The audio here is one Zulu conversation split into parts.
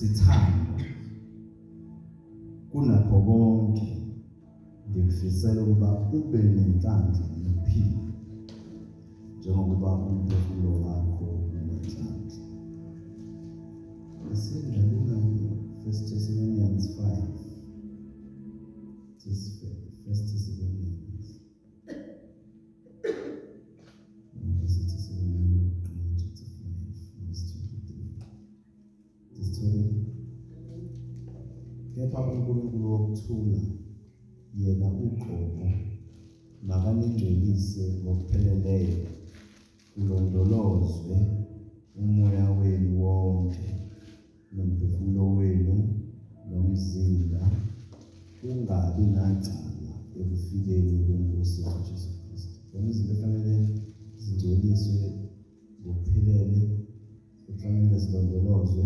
sithanda kunakho konke ngikufisela ukuba ube nenhlanhla nokuphila njengokuba umphefumulo wakho unenhlanhla. Asingalunga 1 Thessalonians 5. This 1 Thessalonians. Kepha uNkulunkulu wokuthula yena uqobo makaningcolise ngokupheleleyo kulondolozwe umoya wenu wonke nomphefumulo wenu nomzimba ungabi nacala ekufikeni kwenkosi yethu Jesu Kristu. Khona izinto efanele zingcoliswe ngokuphelele, kufanele zilondolozwe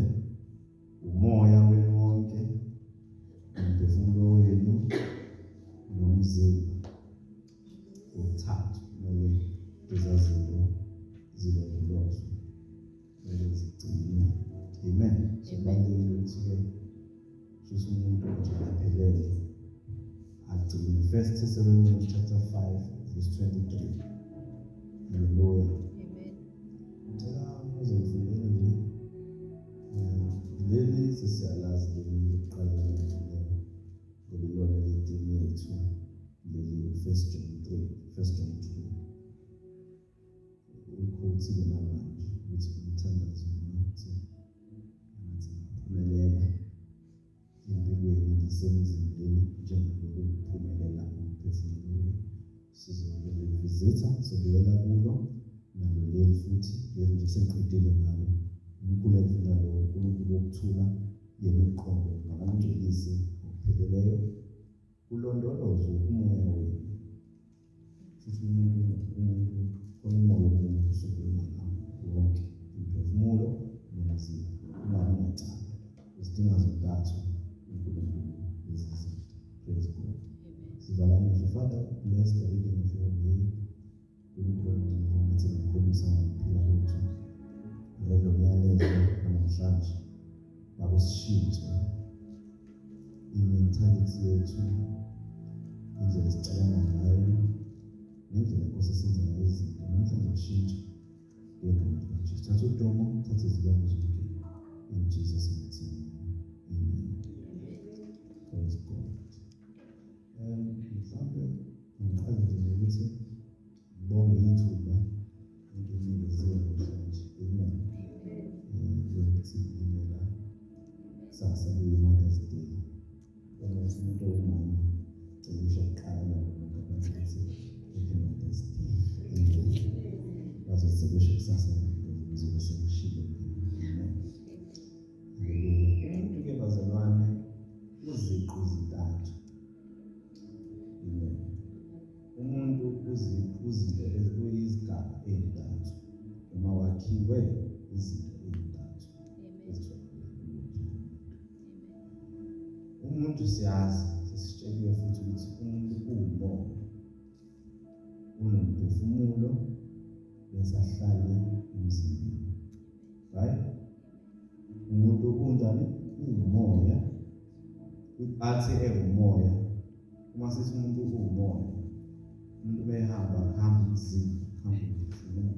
umoya wenu wonke nomphefumulo wenu nomzimba. Uthathu kumele ezazinto zilondolozwe, kumele zigcinwe. Amen. Sibalulekile ukuthi-ke shuthi umuntu nje aphelele agcine. 1 Thessalonians chapter 5 verse 23. Hallelujah. Amen. Ngicela uzofundela nje leli sisiyalazi leli lokuqala ngoba ilona lidini yethu leli 1 John 3, 1 John 2. Ukhuthiwe namanje ukuthi umthandazo ukuthi ngaphumelela empilweni nasemzimbeni njengoba ukuphumelela umphefumulo. Sizolivizitha sobuyela kulo nalo leli futhi leli nje sengiqedile ngalo. Unkulunkulu efuna lo uNkulunkulu wokuthula yena uqobo makamngcolise ngokupheleleyo kulondolozwe umoya wenu. Futhi umuntu konumoya womuntu usukhuluma ngawo wonke umphefumulo nomzimba ungabi nacala. Izidingo zontathu uNkulunkulu lezi zinto. Praise God. Sivala amehlo. Father, bless the reading of your word. uNkulunkulu ngathi ngikholisa ngokuphila kwethu lo myalezo namhlanje bakusishintshe i-mentality yethu, indlela esicabanga ngayo nendlela Nkosi esenza ngayo izinto. Namhlanje kushintshe ngegama likaJesu. Thatha udumo, thatha izibongo zonke in Jesus' mighty name. Amen. Praise God. Mhlawumbe ngiqale nje ngokuthi ngibonge ithuba enginikezwe namhlanje. Amen. Ukuthi ngimela kusasa kuyi-Mother's Day. Ukuthi umuntu owumama cela usho kuqala ngoba bathi Happy Mother's Day. Bazosebesha kusasa ngizobe sengishilo. Umuntu-ke bazalwane uziqu zintathu. Amen. Umuntu uyizigaba ey'ntathu noma wakhiwe izinto ey'ntathu ezitholakala kuwo njengomuntu. Umuntu siyazi, sesitsheliwe futhi ukuthi umuntu uwumoya, unomphefumulo bese ahlale emzimbeni. Right? Umuntu unjani? Uwumoya. Athi ewumoya. Uma sithi umuntu uwumoya, umuntu behamba kuhamba umzimba,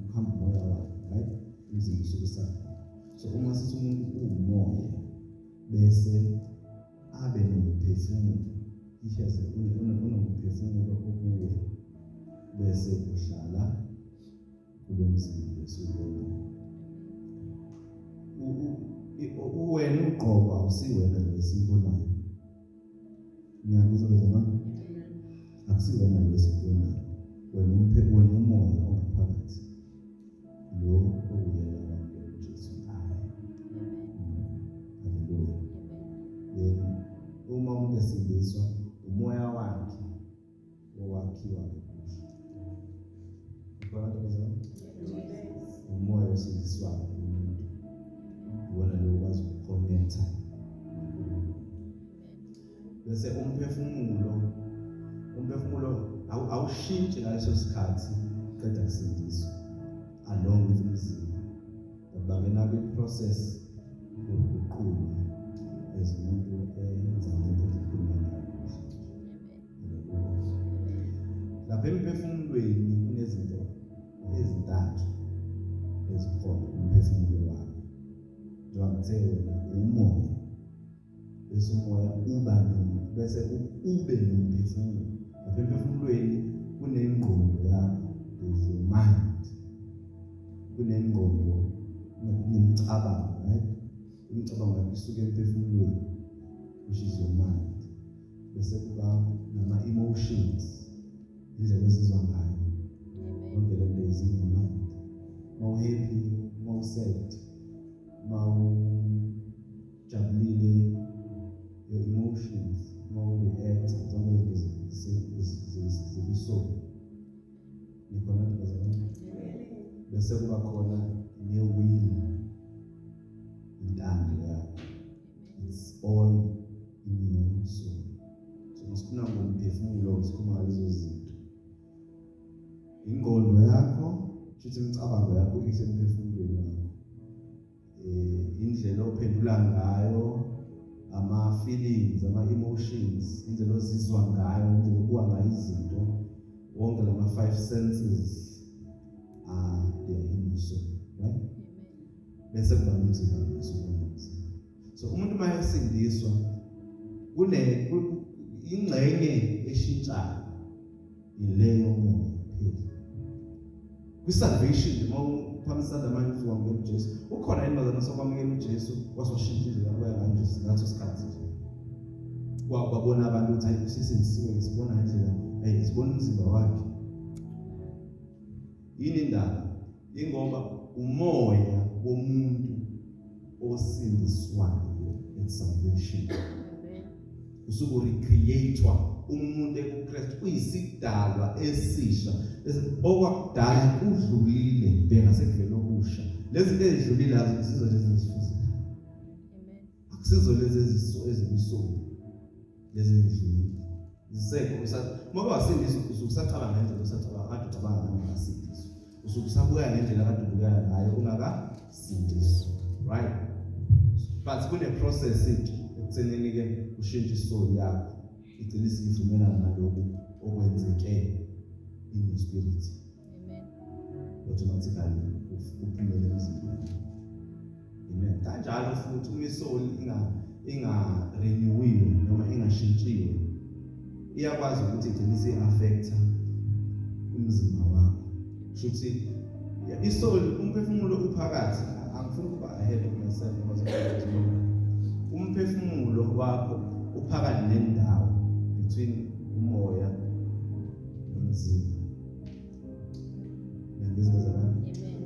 kuhamba umoya wakhe, right? Umzimba usuke usakhona. So uma sithi umuntu uwumoya bese abe nomphefumulo, iheze unomphefumulo okuyo bese uhlala kulo mzimba esuwona. Wena uqobo awusiwena lo esimbonayo. Ngiyangizwa nami? Akusiwena lo esimbonayo. Wena umoya ongaphakathi. Lo okuyena wakho uJesu. Hallelujah. Uma umuntu esindiswa, umoya wakhe owakhiwa ngokusho. Ukhona bazalwane? Umoya osindiswayo umuntu. Wona lo ukwazi ukuconnecta. Bese umphefumulo awushintshi ngaleso sikhathi qeda kusindiswa along with umzimba. Bangena kwi-process yokuqulwa wathe wena umoya, bese umoya bese ube nomphefumulo. Lapha emphefumulweni kunengqondo yakho, there's your mind. Kunengqondo, nemicabango, right? Imicabango yakho isuka emphefumulweni, which is your mind. Bese kuba nama-emotions, indlela ozizwa ngayo. Yonke le nto is in your mind. Mau-happy, mau-sad, mau-jabulile, your emotions, mau-react, zonke le nto zibiso. Nikhona nto bazalwane? Bese kuba khona ne-will, intando yakho. It's all in your soul. So masifuna ngomphefumulo sikhuluma lezo zinto. Ingqondo yakho, futhi imicabango yakho isemphefumulweni wakho. Indlela ophendula ngayo, ama-feelings, ama-emotions, indlela ozizwa ngayo, indlela obuka ngayo izinto, wonke lama-5 senses they are in your soul, right? Bese kuba nomzimba nesibonisa. So umuntu uma esindiswa ingxenye eshintshayo ileyo moya phela. Kwi-salvation uma uphamisa zamanje uzokwamukela uJesu, ukhona inibazana sokwamukela uJesu wasoshintsha indlela kuya ngayo nje singathi isikhathi nje. Kwabona abantu ukuthi hayi sisindisiwe, sibona indlela, sibona umzimba wakhe. Yini indaba? Ingoba umoya womuntu osindiswayo at salvation. Usuku recreatwa umuntu ekuKristu uyisidalwa esisha. Okwakudala kudlulile bheka sekuvela okusha. Lezi zinto ezidlulile azisizo lezi ezifuzile. Akusizo lezi ezimisolo. Lezi ezidlulile. Zisekho uma wasindiswa usukusacabanga ngendlela usacabanga kade ucabanga ngasindiswa. Usukusabuya ngendlela kade ubuya ngayo ungakasindiswa. Right? But kune-process ekuthenini ke ushintshe isoul yakho igcine isivumelana nalokhu okwenzeke in your spirit. Amen. Automatically uphumele emzimbeni. Amen. Kanjalo futhi uma isoul inga-renewiwe noma ingashintshiwe, iyakwazi ukuthi igcine isi-affecta umzimba wakho. Shuthi isoul, umphefumulo uphakathi. Angifuni ukuba ahead of myself because umphefumulo wakho uphakathi nendawo between umoya nomzimba.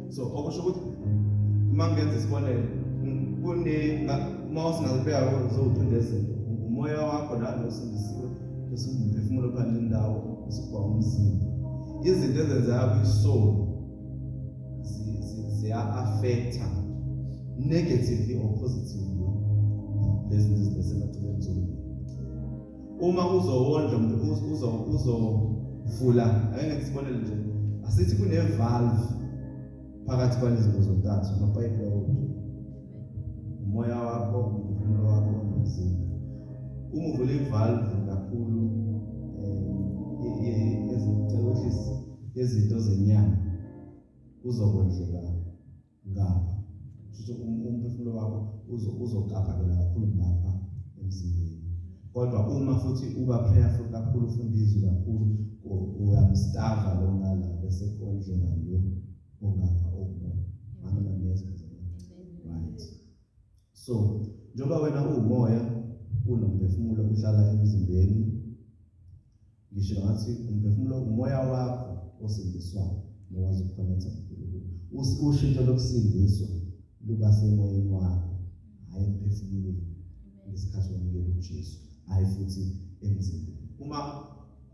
So okusho ukuthi uma ngenza isibonelo uma singazibeka zothunda izinto, umoya wakho la osindisiwe bese umphefumulo phakathi nendawo bese umzimba. Izinto ezenzeka kwi-soul ziya-affecta negatively or positively lezi zinto esemathubeni zomzimba. Uma uzowondla uzovula, ake ngisibonele nje, asithi kune-valve phakathi kwalezi zinto zontathu, amapayipi lawo, umoya wakho, umphefumulo wakho nomzimba. Uma uvula i-valve kakhulu yezinto zenyama uzokondleka ngapha. Kusho umphefumulo wakho uzokapakela kakhulu ngapha emzimbeni. Kodwa uma futhi uba prayerful kakhulu, ufunda izwi kakhulu, uyamstava lo ngala bese kondleka lo ongapha okumoya. Amina niyezwa. Right. So njengoba wena umoya unomphefumulo uhlala emzimbeni, ngisho ngathi umphefumulo umoya wakho osindiswayo nokwazi ukuconnecta noNkulunkulu. Ushintsho lokusindiswa luba semoyeni wakho, hayi emphefumulweni ngesikhathi wamukela uJesu, hayi futhi emzimbeni. Uma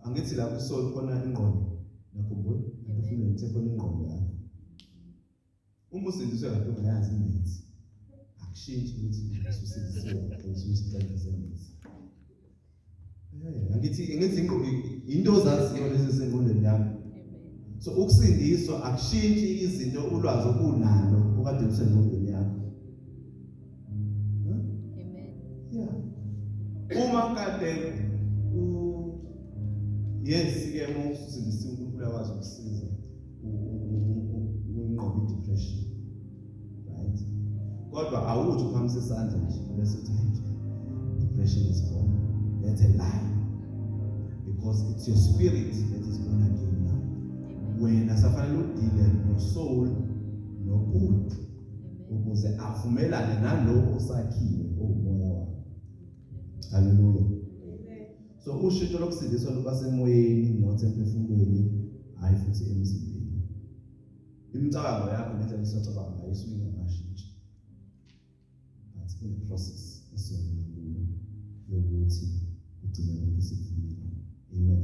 angithi la kwisoul khona ingqondo, nakhumbula umphefumulo uthe khona ingqondo yakho. Uma usindiswe kade ungayazi imithi, akushintshi ukuthi usindiswe usicacise imithi. Angithi into ozaziyo lezi zengqondweni yakho. So ukusindiswa akushintshi izinto ulwazi obunalo okade usengqondweni yakho. Amen. Yeah. Uma kade yes-ke uma usindisiwe uNkulunkulu uyakwazi ukusiza unqobe i-depression. Right? kodwa awuthi uphakamisa isandla nje bese uthi depression is gone. That's a lie, because it's your spirit that is born again now. Wena safanele udile no soul no body ukuze avumelane nalo osakhiwe umoya wakho. Hallelujah. So ushintsho lokusindiswa luba semoyeni not emphefumulweni, hayi futhi emzimbeni. Imicabango yakho nendlela esicabanga ngayo isuke ingashintsha. That's the process esiyona kuyo yokuthi ugcine konke sikuvumelana. Amen.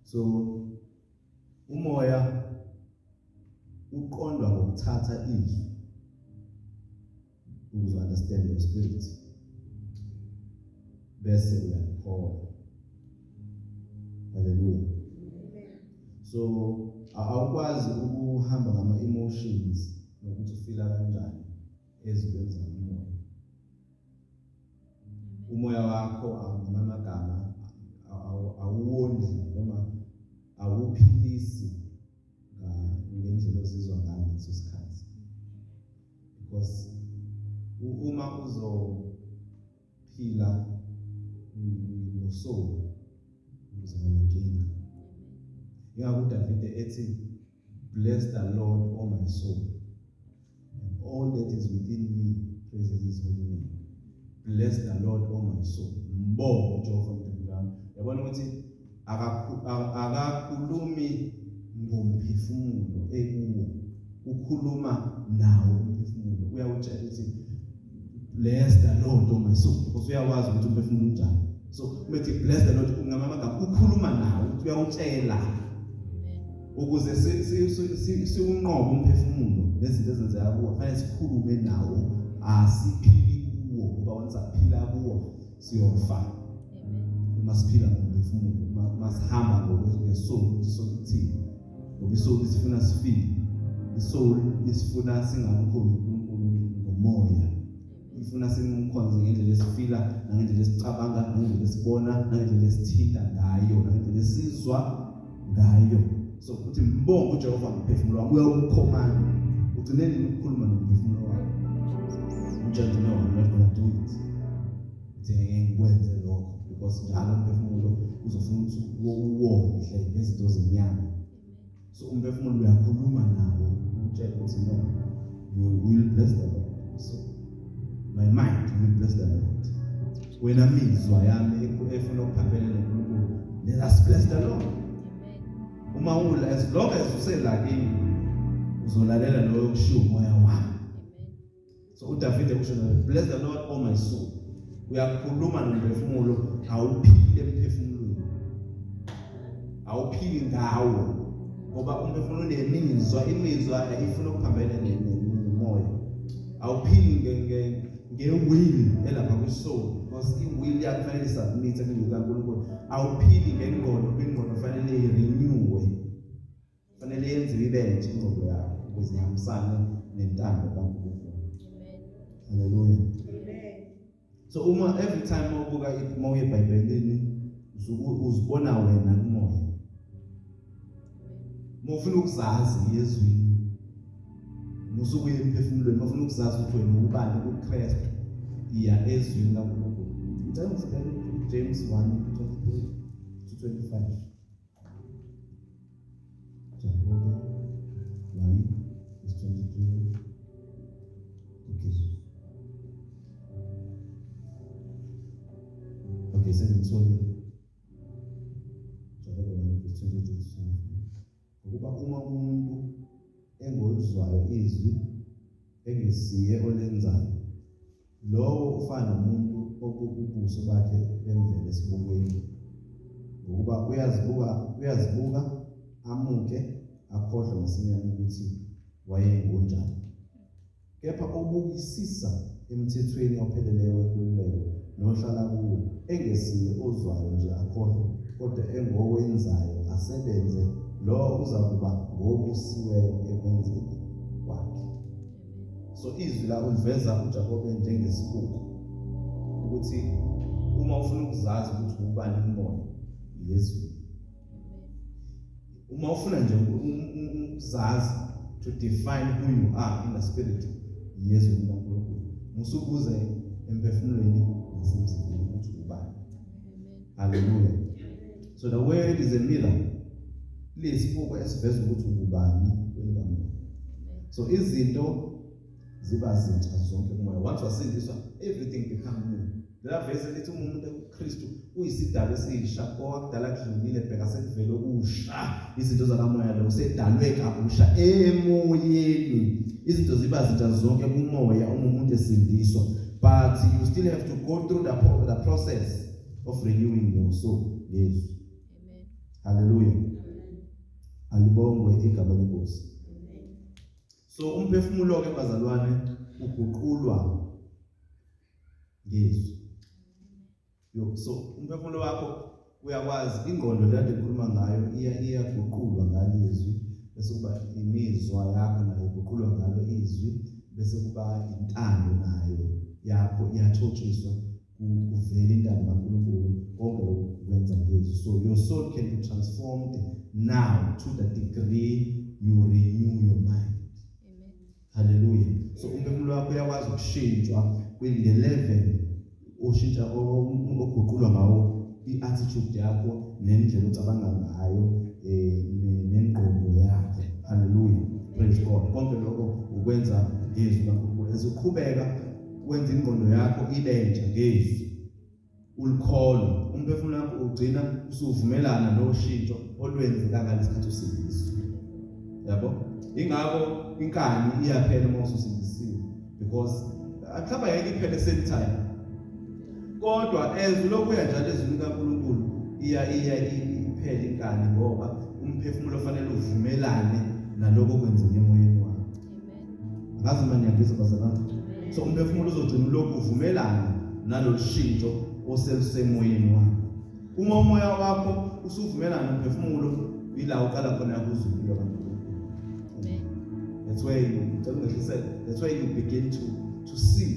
So umoya uqondwa ngokuthatha izwi ukuze understand your spirit bese uyakholwa. Hallelujah. So awukwazi ukuhamba ngama emotions nokuthi ufila kanjani ezibeni zamoya. Umoya wakho ngamagama awuwondli noma awuphilisi ngendlela ozizwa ngayo ngaleso sikhathi, because uma uzophila ngosoul uzoba nenkinga. Ingakho uDavide ethi, bless the Lord, O my soul, and all that is within me praises his holy name. Bless the Lord, O my soul. Mbonge uJehova Mthembu wami. Yabona ukuthi akakhulumi ngomphefumulo ekuwo, ukhuluma nawo umphefumulo. Uyawutshela ukuthi bless the Lord, O my soul, because uyawazi ukuthi umphefumulo unjani. So umethi bless the Lord ngamagama ukhuluma nawo, uyawutshela ukuze siunqobe umphefumulo nezinto ezenzeka kuwo. Fanele sikhulume nawo, asiphili kuwo, ngoba once aphila kuwo siyofa. Uma siphila ngomphefumulo, masihamba ngokwesoul, sokuthini, ngoba isoul isifuna sifile, isoul isifuna singamkhonzi uNkulunkulu ngomoya, ifuna simkhonze ngendlela esifila, nangendlela esicabanga, nangendlela esibona, nangendlela esithinta ngayo, nangendlela esizwa ngayo. So uthi mbonge uJehova ngomphefumulo wami, uyawukhomanda ugcineni ukukhuluma nomphefumulo wakho. Utshelwe no, I'm not going to do it. Uthi ngikwenze lokho because njalo umphefumulo uzofuna ukuthi uwondle ngezinto zenyama. So umphefumulo uyakhuluma nawo, utshela ukuthi no, you will bless the Lord. So my mind will bless the Lord. Wena mizwa yami efuna ukuphambela noNkulunkulu, let us bless the Lord. Uma ula, as long as you say lakini uzolalela lo yokushiya umoya wami. So uDavide usho, bless the Lord, O my soul. Uyakhuluma nomphefumulo, awuphile emphefumulweni, awuphili ngawo, ngoba umphefumulo unemizwa, imizwa ifuna ukuphambela nomoya. Awuphili nge-will elapha kwi-soul, because i-will yakufanele isubmit ekulweni kaNkulunkulu. Awuphili ngengqondo, ingqondo fanele irenewe, fanele yenziwe ibe nje ingqondo yakho ukuze ihambisane nentando kaNkulunkulu. Hallelujah. So every time ubuka imoya eBhayibhelini uzibona wena kumoya. Mufuna ukuzazi yezwini, musuku emphefumulweni, mufuna ukuzazi ukuthi wena ubani kuKristu, iya ezwini kaNkulunkulu. Ngicela ufundele James 1:23-25. James 1:23. Okay, sengithole. James 1:23. Ngoba uma umuntu engolizwayo izwi engesiye olenzayo, lowo ufana nomuntu obubuso bakhe bemvelo esibukweni, ngoba uyazibuka amuke akhohlwe masinyane ukuthi wayengonjani. Kepha obukisisa emthethweni opheleleyo wenkululeko nohlala kuwo, engesiye ozwayo nje akhohlwe, kodwa engowenzayo asebenze, lo uzakuba ngobusiweyo ekwenzeni kwakhe. So izwi la uliveza uJakobe njengesibuko ukuthi uma ufuna ukuzazi ukuthi ubani umoya, Yesu. Uma ufuna nje ukuzazi, to define who you are in the spirit, yezwi likaNkulunkulu. Musukuze emphefumulweni nasemzimbeni ukuthi ubani. Hallelujah. So the word is a mirror. Lesibuko esiveza ukuthi ungubani kwelikamoya. So izinto ziba zintsha zonke kumoya. Once wasindiswa, everything become new. La vese lithi umuntu uKristu uyisidalwa esisha, owakudala kudlulile bheka sekuvele okusha. Izinto zakamoya lo usedalwe kabusha emoyeni. Izinto ziba zintsha zonke kumoya uma umuntu esindiswa. But you still have to go through the process of renewing your soul. Yes. Amen. Hallelujah. Alibongwe igama lenkosi. So umphefumulo ke bazalwane uguqulwa ngezwi. So umphefumulo wakho uyakwazi ingqondo le kade ngikhuluma ngayo iyaguqulwa ngalezwi bese kuba imizwa yakho nayo iguqulwa ngalo izwi bese kuba intando nayo yakho iyathotshiswa kuvela intando kaNkulunkulu konke lokwenza ngezwi. So your soul can be transformed now to the degree you renew your mind. Amen. Hallelujah. So umphefumulo wakho uyakwazi ukushintshwa kule level oshintsha oguqulwa ngawo i-attitude yakho nendlela ocabanga ngayo nengqondo yakho. Hallelujah. Praise God. Konke lokho ukwenza ngezwi kaNkulunkulu. Ezoqhubeka wenza ingqondo yakho ibentsha ngezwi. Ulikholwa. Umphefumulo wakho ugcina usuvumelana noshintsho olwenzeka ngalesikhathi usindiswa. Yabo? Ingakho inkani iyaphela uma ususindisiwe because akhaba yeke iphele same time. Kodwa ezwi lokuya njalo ezwini kaNkulunkulu iphele inkani ngoba umphefumulo ofanele uvumelane naloko okwenzeka emoyeni wakho. Amen. Ngazi manyangisa bazalwane. So umphefumulo uzogcina lokhu uvumelana naloshintsho oselusemoyeni wakho. Uma umoya wakho usuvumelana nomphefumulo ila uqala khona ukuzwela kaNkulunkulu. Amen. That's where you begin to see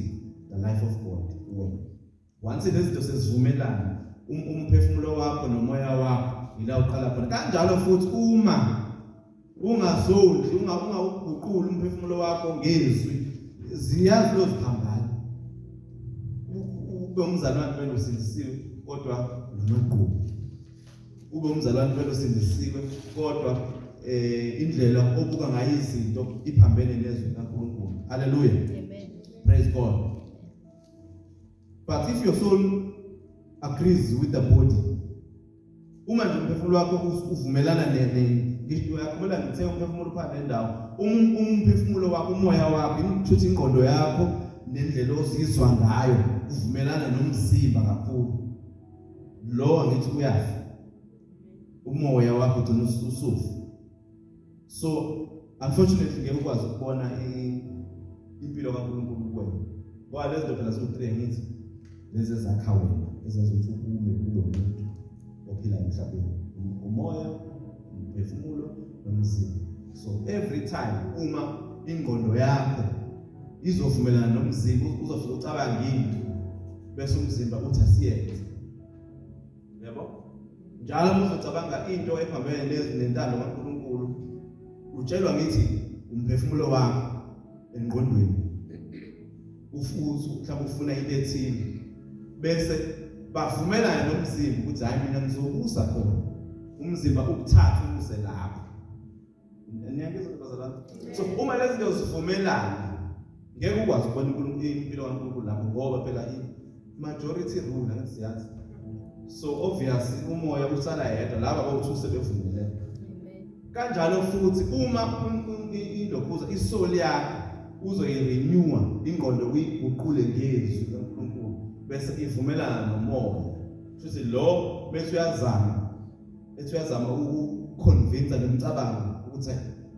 the life of God. Once lezinto sezivumelana umphefumulo wakho nomoya wakho ila uqala khona. Kanjalo futhi uma ungazondli ungawuguquli umphefumulo wakho ngezwi ziyazi loziphambana. Ube umzalwane wena usindisiwe kodwa nonoqhubu. Ube umzalwane wena usindisiwe kodwa indlela obuka ngayo izinto iphambene nezwi likaNkulunkulu. Hallelujah. Amen. Praise God. But if your soul agrees with the body, uma nje umphefumulo wakho uvumelana ngisho yakubona ngithe umphefumulo phana endawo umphefumulo wakho umoya wakho intuthi ingqondo yakho nendlela ozizwa ngayo uvumelana nomzimba kakhulu lo angithi uyafa umoya wakho ugcina usufa. So unfortunately ngeke ukwazi ukubona impilo kaNkulunkulu kuwena ngoba lezi zinto phela ziwu-3 ngithi lezi ezakha wena ezenza ukuthi ume ube umuntu ophila emhlabeni, umoya, umphefumulo nomzimba. So every time uma ingqondo yakho izovumelana nomzimba uzofika ucabanga into bese umzimba uthi asiyenze. Yabo? Njalo uma uzocabanga into ephambene nentando kaNkulunkulu utshelwa ngithi umphefumulo wakho engqondweni mhlawumbe ufuna into ethile bese bavumelana nomzimba ukuthi hayi mina ngizokusa khona umzimba ukuthatha umuse lapho. Niyangizwa bazalwane? So uma lezi zinto zivumelana ngeke ukwazi ukubona impilo kaNkulunkulu lapho ngoba phela i-majority rule ngesiyazi. So obviously umoya usala yedwa laba bawuthi sebevumelene. Kanjalo futhi uma ilokhuza isoul yakho uzoyirenewa ingqondo uyiguqule ngezwi kaNkulunkulu bese ivumelana nomoya. Futhi lo bese uyazama ukuconvince ngemicabango ukuthi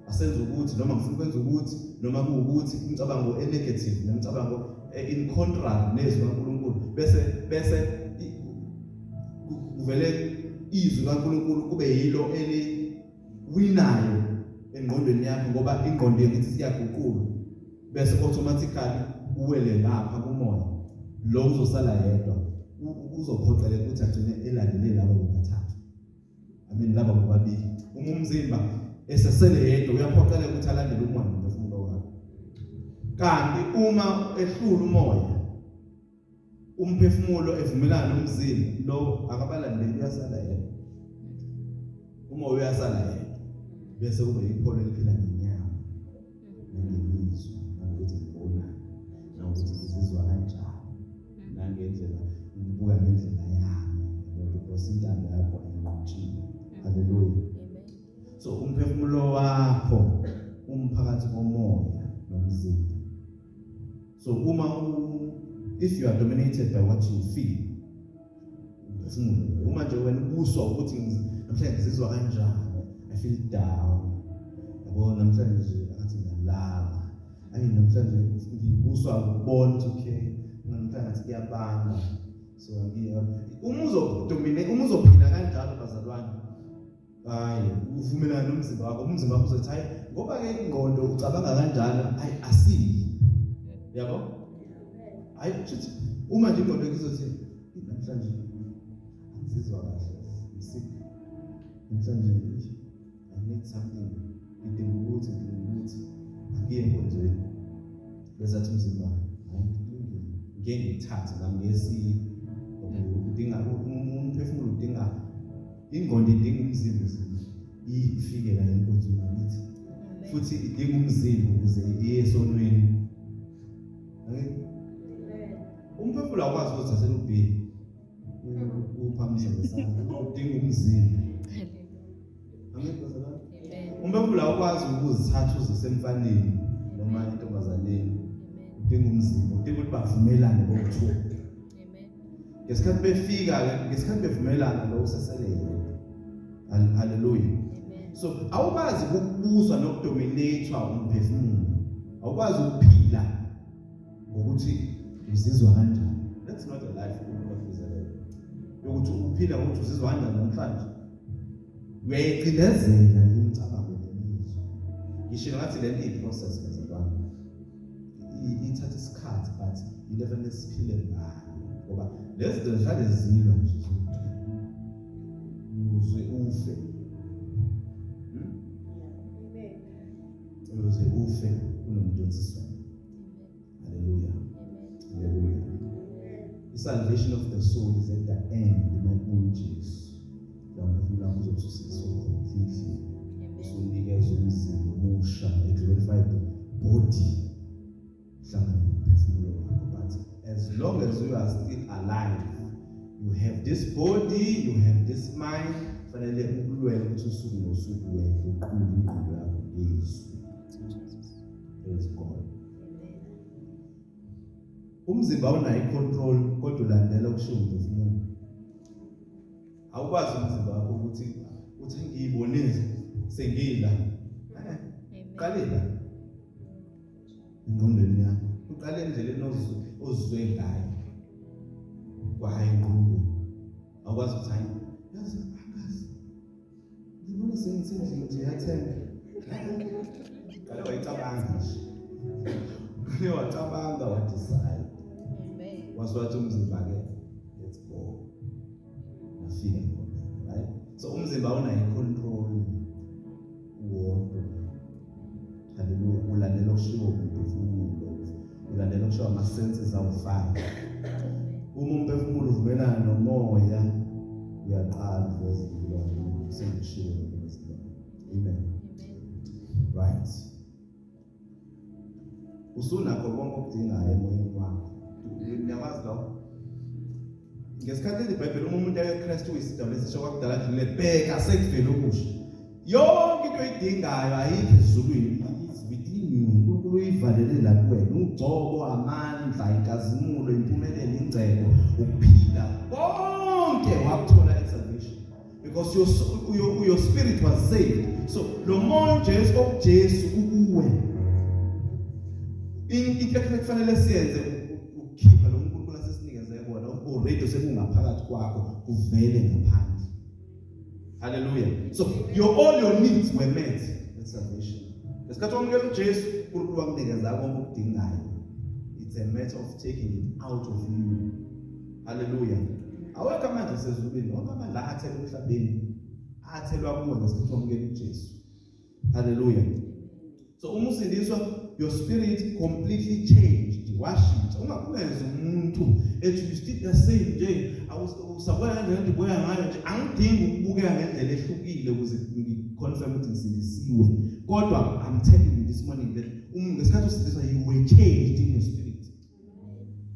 asenze ukuthi noma ngifuna ukwenza ukuthi noma kuwukuthi umcabango negative nemicabango in contrary nezwi kaNkulunkulu bese kuvele izwi kaNkulunkulu kube yilo winayo engqondweni yakho ngoba ingqondo yakithi siyaguqula bese automatically uwele lapha kumoya lo uzosala yedwa uzophoqeleka ukuthi agcine elandele laba bobathathu. Laba bobabili umzimba esesele yedwa uyaphoqeleka ukuthi alandele umoya nomphefumulo wakho. kanti uma ehlula umoya umphefumulo evumelana nomzimba lo akabalandeli uyasala yena umoya uyasala yena bese kube ikhona eliphila ngenyama nangemizwa nangokuthi ngibona nangokuthi ngizizwa kanjani nangendlela ngibuka ngendlela yami ngoba intando yakho ayintshile. Haleluya. So umphefumulo wakho umphakathi komoya nomzimba. So if you are dominated by what you feel, uma nje wena ubuswa ukuthi namhlanje ngizizwa kanjani, I feel down, yabo namhlanje ngathi ngiyalala, namhlanje ngibuswa ukubona ukuthi okay namhlanje ngathi kuyabanga. So uma uzophila kanjalo bazalwane, hayi uvumelana nomzimba wakho, umzimba wakho uzothi hayi ngoba ke ingqondo ucabanga kanjalo asiyi, yabo hayi futhi uma nje ingqondo izothi namhlanje angizizwa kahle, ngisick namhlanje I need something, ngidinga ukuthi angiye enkonzweni, bese athi umzimba hayi ngeke ngithathe nami ngesi udinga umphefumulo udinga ingqondo idinga umzimba ifike la enkonzweni ukuthi futhi idinga umzimba ukuze iye esonweni. Umphefumulo akwazi ukuthathela ubhili uphamisa ngesandla udinga umzimba. Umphefumulo akwazi ukuzithatha uzisemfaneni noma intombazaneni, udinga umzimba, udinga ukuthi bavumelane bokuthula. Ngesikhathi bevumelana lo usesele yena. Haleluya. So awukwazi ukubuzwa nokudominatewa umphefumulo, awukwazi ukuphila ngokuthi uzizwa kanjani. That's not a life yokuthi uphila ngokuthi uzizwa kanjani namhlanje. Uyayicindezela imicabango nemizwa. Ngisho ngathi le i-process bazalwane ithatha isikhathi but definitely siphile ngayo ngoba lezi zinto zihlale zilwa nje uze ufe. Uze ufe kunomuntu onsiswayo. Haleluya. Haleluya. The salvation of the soul is at the end in Jesus. Uzokususwa completely. Usunikezwa umzimba omusha, a glorified body. But as long as you are still alive, you have this body, you have this mind. Fanele ukulwela ukuthi usuku nosuku wena ukhulu impilo yakho Yesu. Praise God. Umzimba unayo icontrol kodwa ulandela ukushiwo umphefumulo. Awukwazi umzimba wakho ukuthi ngiyibonile sengila. Qalela ingqondweni yakho. Uqale endleleni ozizwe ngayo. Kwahayi ingqondo. Awukwazi ukuthi hayi yazi akazi. Ngibona sengitsendle nje yathenga. Qale wayicabanga nje. Qale wacabanga wadecide. Waswathi umzimba ke let's go. Afika khona, right? So umzimba unayo control wodwa. Haleluya. Ulandela ukushiwo umphefumulo, ulandela ukushiwo ama-senses awu-5. Uma umphefumulo uvumelana nomoya uyaqala uveze impilo sengishiwo umphefumulo. Amen. Right. Usunakho konke okudingayo emoyeni wakho. Niyakwazi lo? Ngesikhathi iBhayibheli umuntu eyeKristu uyisidalwa esisho kwakudala nje lebheka sekuvela okusha. Yonke into oyidingayo ayikho ezulwini, it's within you. uNkulunkulu uyivalele la kuwena, ugcobo, amandla, inkazimulo, impumelelo, ingcebo, ukuphila. Konke wakuthola esalvation because your spirit was saved. So lo moya Jesu ukuwe. Into ekufanele siyenze ukukhipha lo uNkulunkulu asesinikeze kona already sekungaphakathi kwakho kuvele ngaphandle. Hallelujah. So all your needs were met with salvation. Ngesikhathi wamukela uJesu uNkulunkulu wakunikeza konke okudingayo. It's a matter of taking it out of you. Hallelujah. Awekho manje sezulwini, wonke amandla athelwa emhlabeni athelwa kuwe ngesikhathi wamukela uJesu. Hallelujah. So uma usindiswa your spirit completely changed. Washintsha. Ungakuyenza umuntu ethi you still the same nje. Awusabona nje ndibuya ngayo nje. Angidingi ukubukeka ngendlela ehlukile ukuze ngiconfirm ukuthi ngisindisiwe. Kodwa I'm telling you this morning that ngesikhathi usidiswa you were changed in your spirit.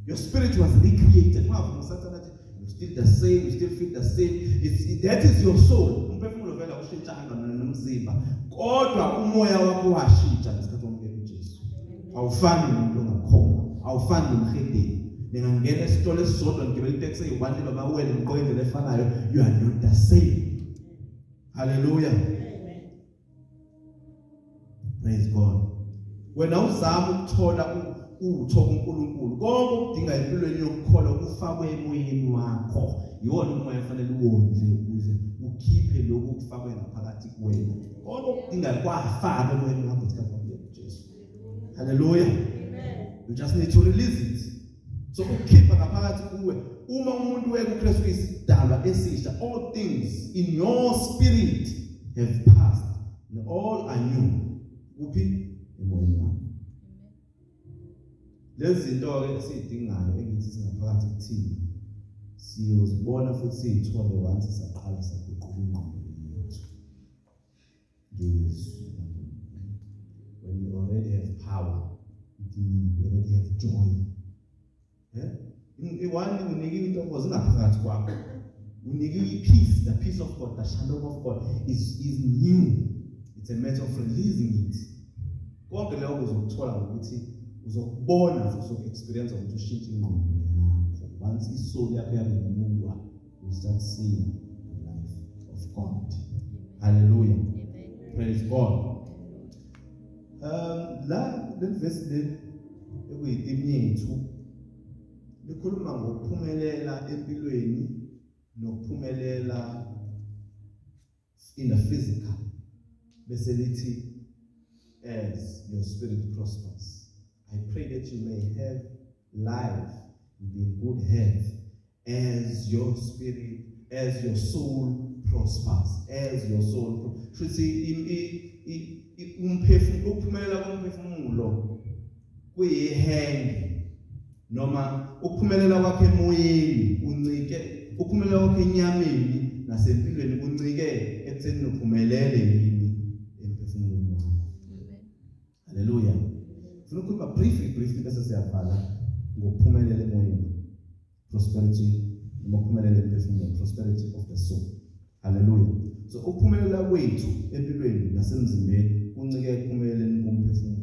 Your spirit was recreated. You're still the same, you still feel the same. That is your soul. Umphefumulo vela ushintshanga nomzimba. Kodwa umoya wakho washintsha ngesikhathi wamukela uJesu. Awufani nomuntu ongakhona. Awufani nomhedeni. Ningangena esitolo esisodwa ngibele iteksi eyi-1 bamawele ngqoke indlela efanayo. You are not the same. Hallelujah. Praise God. Wena uzama ukuthola utho kuNkulunkulu konke okudinga empilweni yokukholwa kufakwe emoyeni wakho. Yiwona umoya ofanele uwondle ukuze ukhiphe lokhu kufakwe ngaphakathi kuwena. Konke okudinga kwafakwe emoyeni wakho isikhathi uJesu. Hallelujah. Amen. You just need to release it. So ukhipha ngaphakathi kuwe. Uma umuntu weke uKristu isidalwa esisha, all things in your spirit have passed and all are new. Uphi emoyeni wakho. Lezi zinto ke esizidingayo engithi singaphakathi kuthina siyozibona futhi siyithole once saqala saguquka ingqondo yethu. Yes. When you already have power, you already have joy. One unika into ozingaphakathi kwakho. Unika peace, the peace of God, the shalom of God is new. It's a matter of releasing it. Konke lokho uzokuthola ngokuthi uzokubona futhi experience ukuthi ushintshe ingqondo yakho. Once isoul yakho yarenewwa, you start seeing the life of God. Hallelujah. Amen. Praise God. La verse le ekuyitimi yethu likhuluma ngokuphumelela empilweni nokuphumelela in the physical. Bese lithi as your spirit prospers. I pray that you may have life, be in good health, as your spirit, as your soul prospers, as your soul. Should say, ukuphumelela komphefumulo kuyihenge noma ukuphumelela kwakhe emoyeni uncike, ukuphumelela kwakhe enyameni nasempilweni kuncike ekutheni uphumelele yini emphefumulweni wakho. Hallelujah. Funa ukukhuluma briefly bese siyavala ngokuphumelela emoyeni, prosperity noma ukuphumelela emphefumulweni, prosperity of the soul. Hallelujah. So ukuphumelela kwethu empilweni nasemzimbeni kuncike ekuphumeleleni komphefumulo.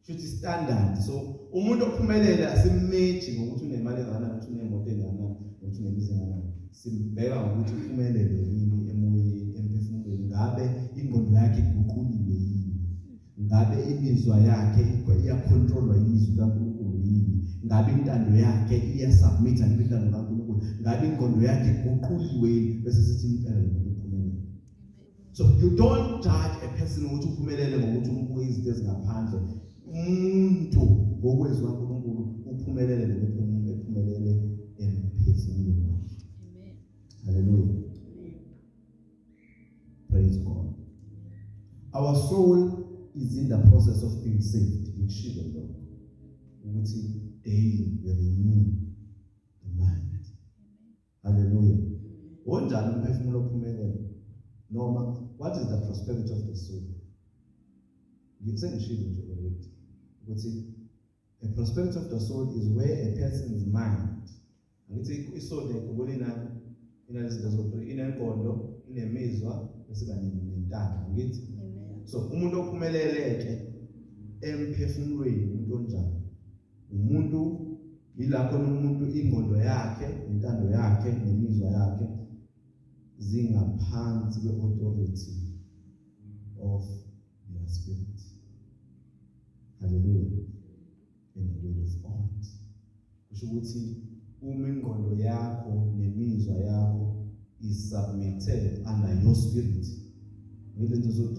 Should standard. So umuntu ophumelela asimmeji ngokuthi unemali enganani, ukuthi unemoto enganani, ukuthi unemizi enganani. Simbeka ngokuthi uphumelele yini emoyeni, emphefumulweni. Ngabe ingqondo yakhe iguquliwe yini? Ngabe imizwa yakhe iyacontrolwa yizwi kaNkulunkulu yini? Ngabe intando yakhe iyasubmit intando kaNkulunkulu? Ngabe ingqondo yakhe iguquliwe yini? Bese sithi impela uphumelele. So you don't judge a person ukuthi uphumelele ngokuthi umbuke izinto ezingaphandle. Umuntu ngokwezwa kaNkulunkulu uphumelele ngokuthi uphumelele emphefumulweni wakhe. Amen. Hallelujah. Praise God. Our soul is in the process of being saved. Ngishilo lokho ukuthi daily we renew the mind. Hallelujah. Onjani umphefumulo ophumelele? Noma what is the prosperity of the soul? Ngishilo nje already ukuthi a prosperity of the soul is where a person's mind, angithi isoul ekubona inalezinto zokuthi inenkondo, inemizwa, bese banentando, ngithi. So umuntu ophumeleleke emphefumulweni umuntu onjani? Umuntu yilapho umuntu ingqondo yakhe, intando yakhe, nemizwa yakhe zingaphansi kwe-authority of the spirit. Hallelujah. In the word of God. Kusho ukuthi uma ingqondo yakho nemizwa yakho is submitted under your spirit. Ngilento zo-3.